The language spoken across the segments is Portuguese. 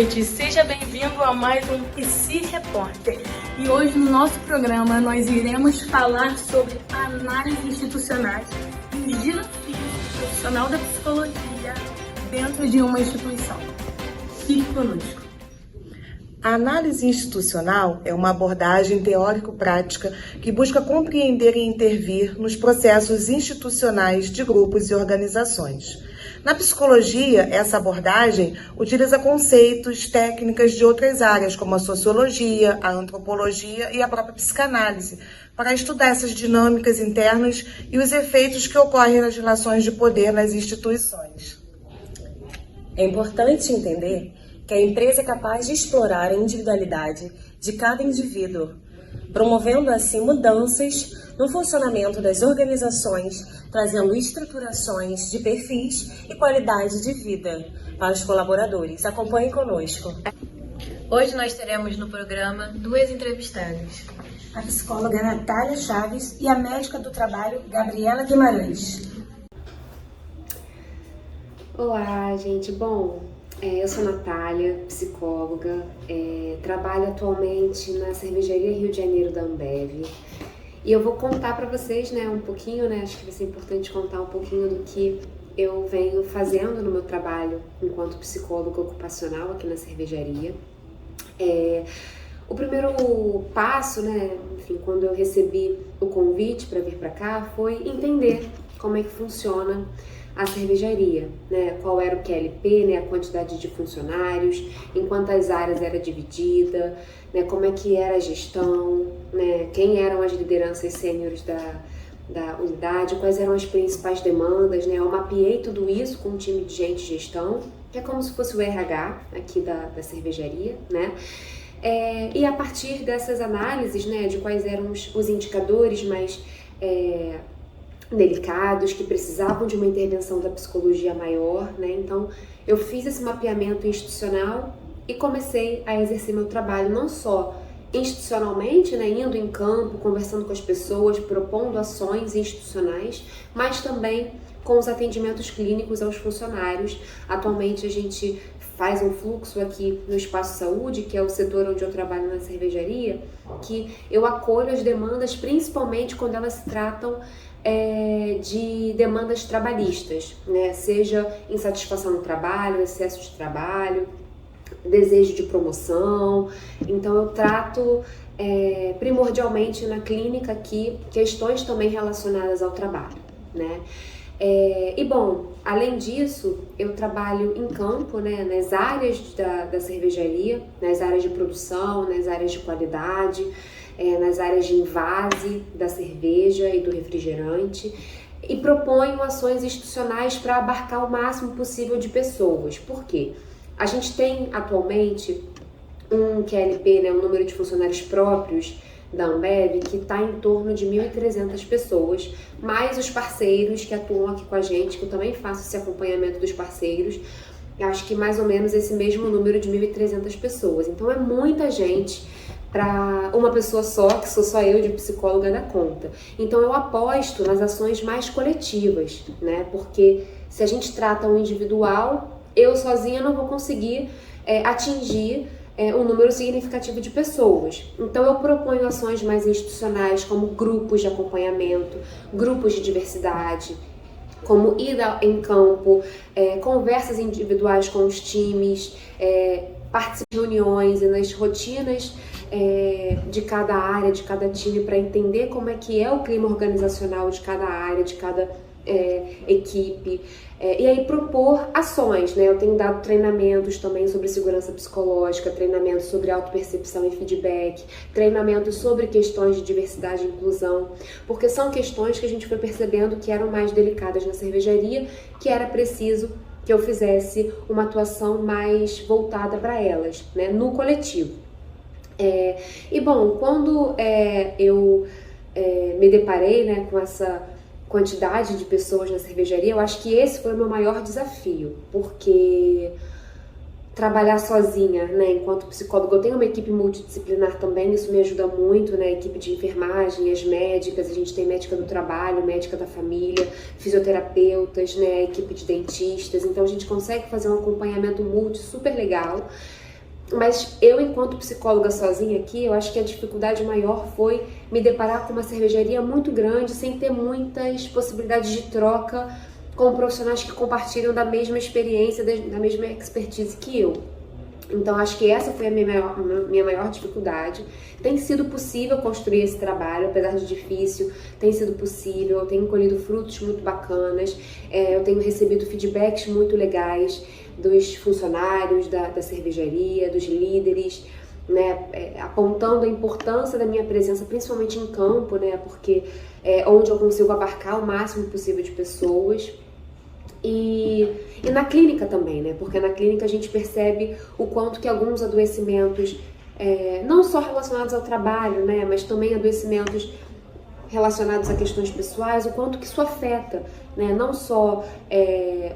noite, seja bem-vindo a mais um PC Repórter. E hoje no nosso programa nós iremos falar sobre análise institucionais e os desafios do profissional da psicologia dentro de uma instituição. Fique conosco. A análise institucional é uma abordagem teórico-prática que busca compreender e intervir nos processos institucionais de grupos e organizações. Na psicologia, essa abordagem utiliza conceitos, técnicas de outras áreas, como a sociologia, a antropologia e a própria psicanálise, para estudar essas dinâmicas internas e os efeitos que ocorrem nas relações de poder nas instituições. É importante entender que a empresa é capaz de explorar a individualidade de cada indivíduo, promovendo assim mudanças no funcionamento das organizações, trazendo estruturações de perfis e qualidade de vida para os colaboradores. Acompanhe conosco. Hoje nós teremos no programa duas entrevistadas. A psicóloga Natália Chaves e a médica do trabalho Gabriela Guimarães. Olá, gente. Bom, eu sou Natália, psicóloga, trabalho atualmente na Cervejaria Rio de Janeiro da Ambev. E eu vou contar para vocês, um pouquinho, acho que vai ser importante contar um pouquinho do que eu venho fazendo no meu trabalho enquanto psicóloga ocupacional aqui na cervejaria. O primeiro passo, enfim, quando eu recebi o convite para vir para cá, foi entender como é que funciona a cervejaria, qual era o QLP, a quantidade de funcionários, em quantas áreas era dividida, como é que era a gestão, quem eram as lideranças sêniores da unidade, quais eram as principais demandas, eu mapeei tudo isso com um time de gente de gestão, que é como se fosse o RH aqui da cervejaria, e a partir dessas análises, de quais eram os indicadores mais delicados, que precisavam de uma intervenção da psicologia maior, então eu fiz esse mapeamento institucional e comecei a exercer meu trabalho não só institucionalmente, indo em campo, conversando com as pessoas, propondo ações institucionais, mas também com os atendimentos clínicos aos funcionários. Atualmente a gente faz um fluxo aqui no Espaço Saúde, que é o setor onde eu trabalho na cervejaria, que eu acolho as demandas, principalmente quando elas se tratam de demandas trabalhistas, seja insatisfação no trabalho, excesso de trabalho, desejo de promoção. Então eu trato primordialmente na clínica aqui questões também relacionadas ao trabalho, E bom, além disso, eu trabalho em campo, nas áreas da cervejaria, nas áreas de produção, nas áreas de qualidade, nas áreas de envase da cerveja e do refrigerante, e proponho ações institucionais para abarcar o máximo possível de pessoas. Por quê? A gente tem atualmente um QLP, um número de funcionários próprios da Ambev, que está em torno de 1.300 pessoas, mais os parceiros que atuam aqui com a gente, que eu também faço esse acompanhamento dos parceiros, acho que mais ou menos esse mesmo número de 1.300 pessoas. Então é muita gente para uma pessoa só, que sou só eu de psicóloga, dar conta. Então eu aposto nas ações mais coletivas, porque se a gente trata o individual, eu sozinha não vou conseguir atingir um número significativo de pessoas. Então eu proponho ações mais institucionais, como grupos de acompanhamento, grupos de diversidade, como ida em campo, conversas individuais com os times, participar de reuniões e nas rotinas de cada área, de cada time, para entender como é que é o clima organizacional de cada área, de cada equipe, e aí propor ações, Eu tenho dado treinamentos também sobre segurança psicológica, treinamentos sobre autopercepção e feedback, treinamentos sobre questões de diversidade e inclusão, porque são questões que a gente foi percebendo que eram mais delicadas na cervejaria, que era preciso que eu fizesse uma atuação mais voltada para elas, no coletivo. E bom, quando eu me deparei com essa quantidade de pessoas na cervejaria, eu acho que esse foi o meu maior desafio, porque trabalhar sozinha, enquanto psicóloga, eu tenho uma equipe multidisciplinar também, isso me ajuda muito, a equipe de enfermagem, as médicas, a gente tem médica do trabalho, médica da família, fisioterapeutas, a equipe de dentistas, então a gente consegue fazer um acompanhamento multi super legal, Mas eu, enquanto psicóloga sozinha aqui, eu acho que a dificuldade maior foi me deparar com uma cervejaria muito grande, sem ter muitas possibilidades de troca com profissionais que compartilham da mesma experiência, da mesma expertise que eu. Então, acho que essa foi a minha maior dificuldade. Tem sido possível construir esse trabalho, apesar de difícil, tem sido possível, eu tenho colhido frutos muito bacanas, eu tenho recebido feedbacks muito legais dos funcionários da cervejaria, dos líderes, né, apontando a importância da minha presença, principalmente em campo, né, porque é onde eu consigo abarcar o máximo possível de pessoas. E na clínica também, né? Porque na clínica a gente percebe o quanto que alguns adoecimentos, não só relacionados ao trabalho, né? Mas também adoecimentos relacionados a questões pessoais, o quanto que isso afeta, né? Não só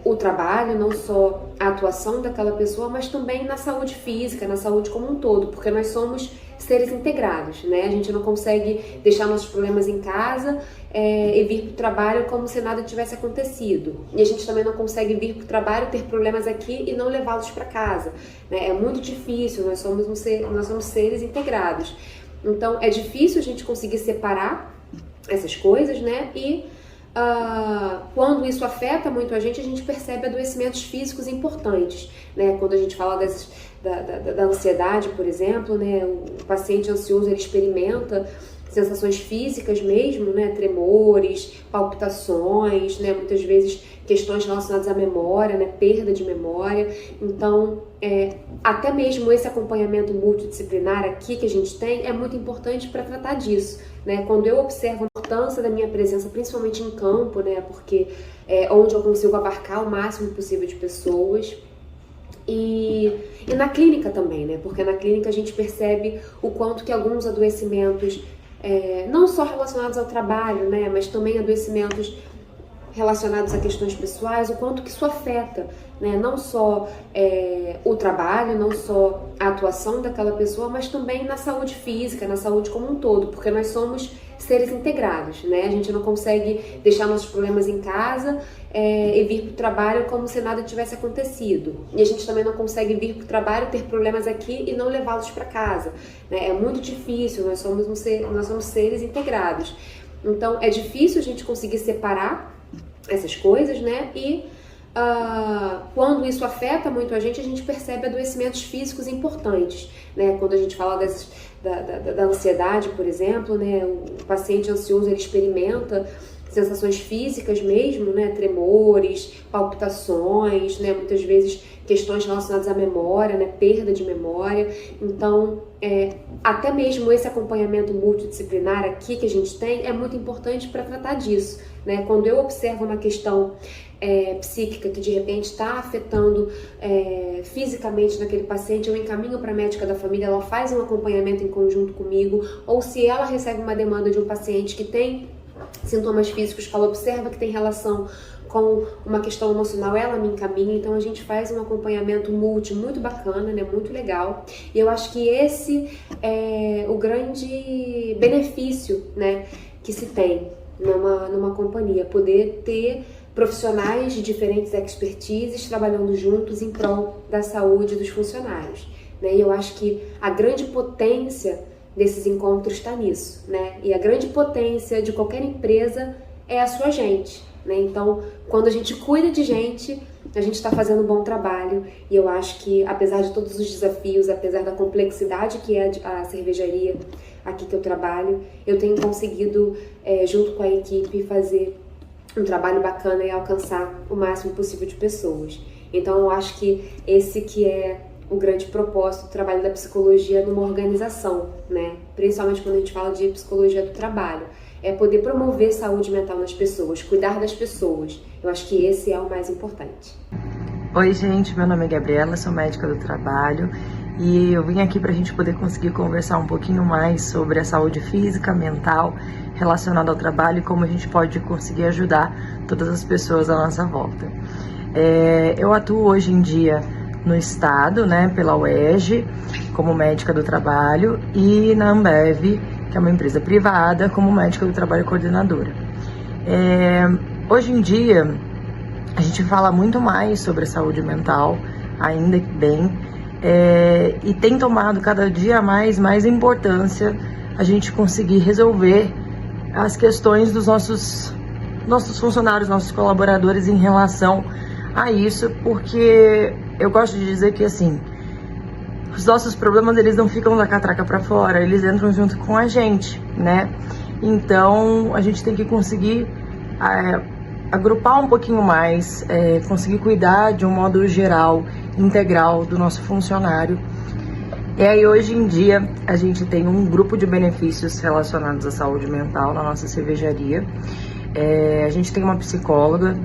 o trabalho, não só a atuação daquela pessoa, mas também na saúde física, na saúde como um todo, porque nós somos seres integrados, né? A gente não consegue deixar nossos problemas em casa e vir para o trabalho como se nada tivesse acontecido. E a gente também não consegue vir para o trabalho, ter problemas aqui e não levá-los para casa, né? É muito difícil, nós somos seres integrados. Então é difícil a gente conseguir separar essas coisas, né? E quando isso afeta muito a gente percebe adoecimentos físicos importantes, né? Quando a gente fala da ansiedade, por exemplo, né? O paciente ansioso, ele experimenta sensações físicas mesmo, né? Tremores, palpitações, né? Muitas vezes questões relacionadas à memória, né? Perda de memória. Então, até mesmo esse acompanhamento multidisciplinar aqui que a gente tem é muito importante para tratar disso, né? Quando eu observo a importância da minha presença, principalmente em campo, né? Porque é onde eu consigo abarcar o máximo possível de pessoas. E na clínica também, né? Porque na clínica a gente percebe o quanto que alguns adoecimentos, não só relacionados ao trabalho, né? Mas também adoecimentos relacionados a questões pessoais, o quanto que isso afeta, né? Não só o trabalho, não só a atuação daquela pessoa, mas também na saúde física, na saúde como um todo, porque nós somos seres integrados, né? A gente não consegue deixar nossos problemas em casa e vir para o trabalho como se nada tivesse acontecido. E a gente também não consegue vir para o trabalho, ter problemas aqui e não levá-los para casa, né? É muito difícil, nós somos seres integrados. Então é difícil a gente conseguir separar essas coisas, né? E quando isso afeta muito a gente percebe adoecimentos físicos importantes, né? Quando a gente fala da ansiedade, por exemplo, né? O paciente ansioso, ele experimenta sensações físicas mesmo, né? Tremores, palpitações, né? Muitas vezes questões relacionadas à memória, né? Perda de memória. Então, até mesmo esse acompanhamento multidisciplinar aqui que a gente tem é muito importante para tratar disso, né? Quando eu observo uma questão psíquica que de repente está afetando fisicamente naquele paciente, eu encaminho para a médica da família, ela faz um acompanhamento em conjunto comigo, ou se ela recebe uma demanda de um paciente que tem sintomas físicos, que ela observa que tem relação com uma questão emocional, ela me encaminha, então a gente faz um acompanhamento muito bacana, né, muito legal, e eu acho que esse é o grande benefício, né, que se tem numa companhia, poder ter profissionais de diferentes expertises trabalhando juntos em prol da saúde dos funcionários, né? E eu acho que a grande potência desses encontros está nisso, né? E a grande potência de qualquer empresa é a sua gente, né? Então, quando a gente cuida de gente, a gente está fazendo um bom trabalho, e eu acho que, apesar de todos os desafios, apesar da complexidade que é a cervejaria aqui que eu trabalho, eu tenho conseguido, junto com a equipe, fazer um trabalho bacana e alcançar o máximo possível de pessoas. Então, eu acho que esse que é o grande propósito do trabalho da psicologia numa organização, né? Principalmente quando a gente fala de psicologia do trabalho, é poder promover saúde mental nas pessoas, cuidar das pessoas. Eu acho que esse é o mais importante. Oi, gente, meu nome é Gabriela, sou médica do trabalho e eu vim aqui para a gente poder conseguir conversar um pouquinho mais sobre a saúde física, mental, relacionada ao trabalho e como a gente pode conseguir ajudar todas as pessoas à nossa volta. Eu atuo hoje em dia no estado, né, pela UERJ, como médica do trabalho, e na Ambev, que é uma empresa privada, como médica do trabalho coordenadora. Hoje em dia, a gente fala muito mais sobre a saúde mental, ainda bem, e tem tomado cada dia mais importância a gente conseguir resolver as questões dos nossos funcionários, nossos colaboradores em relação a isso, porque eu gosto de dizer que assim, os nossos problemas eles não ficam da catraca para fora, eles entram junto com a gente, né? Então a gente tem que conseguir agrupar um pouquinho mais, conseguir cuidar de um modo geral, integral do nosso funcionário. E aí hoje em dia a gente tem um grupo de benefícios relacionados à saúde mental na nossa cervejaria. A gente tem uma psicóloga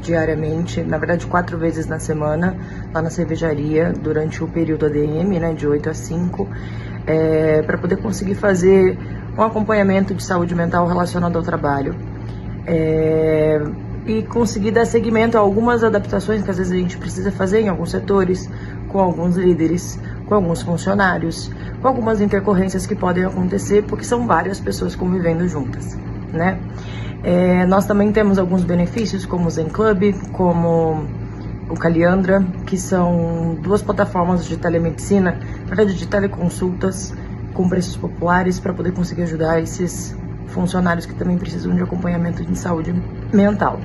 diariamente, na verdade 4 vezes na semana, lá na cervejaria, durante o período ADM, né, de 8 a 5, para poder conseguir fazer um acompanhamento de saúde mental relacionado ao trabalho. E conseguir dar seguimento a algumas adaptações que às vezes a gente precisa fazer em alguns setores, com alguns líderes, com alguns funcionários, com algumas intercorrências que podem acontecer, porque são várias pessoas convivendo juntas, né? Nós também temos alguns benefícios, como o Zen Club, como o Caliandra, que são 2 plataformas de telemedicina, na verdade de teleconsultas, com preços populares, para poder conseguir ajudar esses funcionários que também precisam de acompanhamento de saúde mental.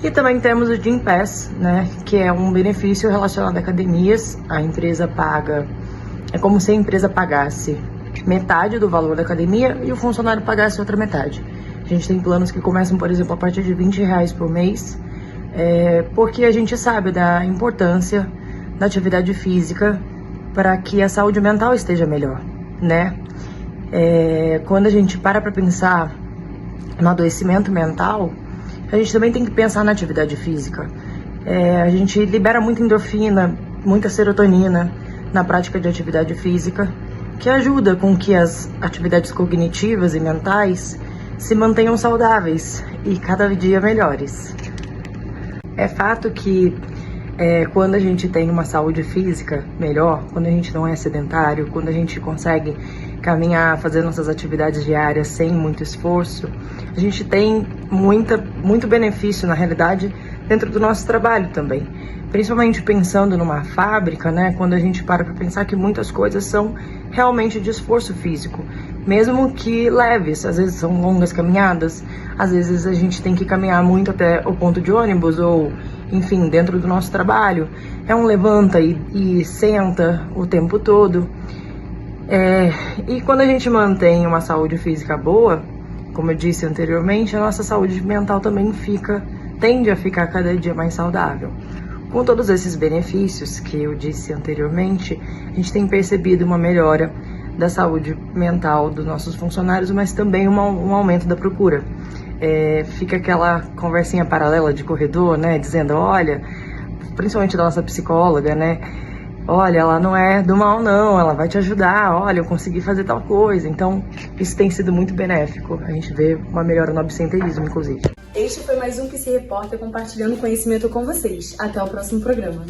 E também temos o Gym Pass, né, que é um benefício relacionado a academias. A empresa paga, é como se a empresa pagasse metade do valor da academia e o funcionário pagasse outra metade. A gente tem planos que começam, por exemplo, a partir de R$20 por mês, porque a gente sabe da importância da atividade física para que a saúde mental esteja melhor, né? Quando a gente para pensar no adoecimento mental, a gente também tem que pensar na atividade física. A gente libera muita endorfina, muita serotonina na prática de atividade física, que ajuda com que as atividades cognitivas e mentais se mantenham saudáveis e cada dia melhores. É fato que quando a gente tem uma saúde física melhor, quando a gente não é sedentário, quando a gente consegue caminhar, fazer nossas atividades diárias sem muito esforço, a gente tem muito benefício, na realidade, dentro do nosso trabalho também. Principalmente pensando numa fábrica, né, quando a gente para pensar que muitas coisas são realmente de esforço físico, mesmo que leves, às vezes são longas caminhadas, às vezes a gente tem que caminhar muito até o ponto de ônibus ou, enfim, dentro do nosso trabalho. É um levanta e senta o tempo todo. E quando a gente mantém uma saúde física boa, como eu disse anteriormente, a nossa saúde mental também tende a ficar cada dia mais saudável. Com todos esses benefícios que eu disse anteriormente, a gente tem percebido uma melhora da saúde mental dos nossos funcionários, mas também um aumento da procura. Fica aquela conversinha paralela de corredor, né, dizendo, olha, principalmente da nossa psicóloga, né, olha, ela não é do mal não, ela vai te ajudar, olha, eu consegui fazer tal coisa. Então, isso tem sido muito benéfico. A gente vê uma melhora no absenteísmo, inclusive. Este foi mais um PC Repórter compartilhando conhecimento com vocês. Até o próximo programa.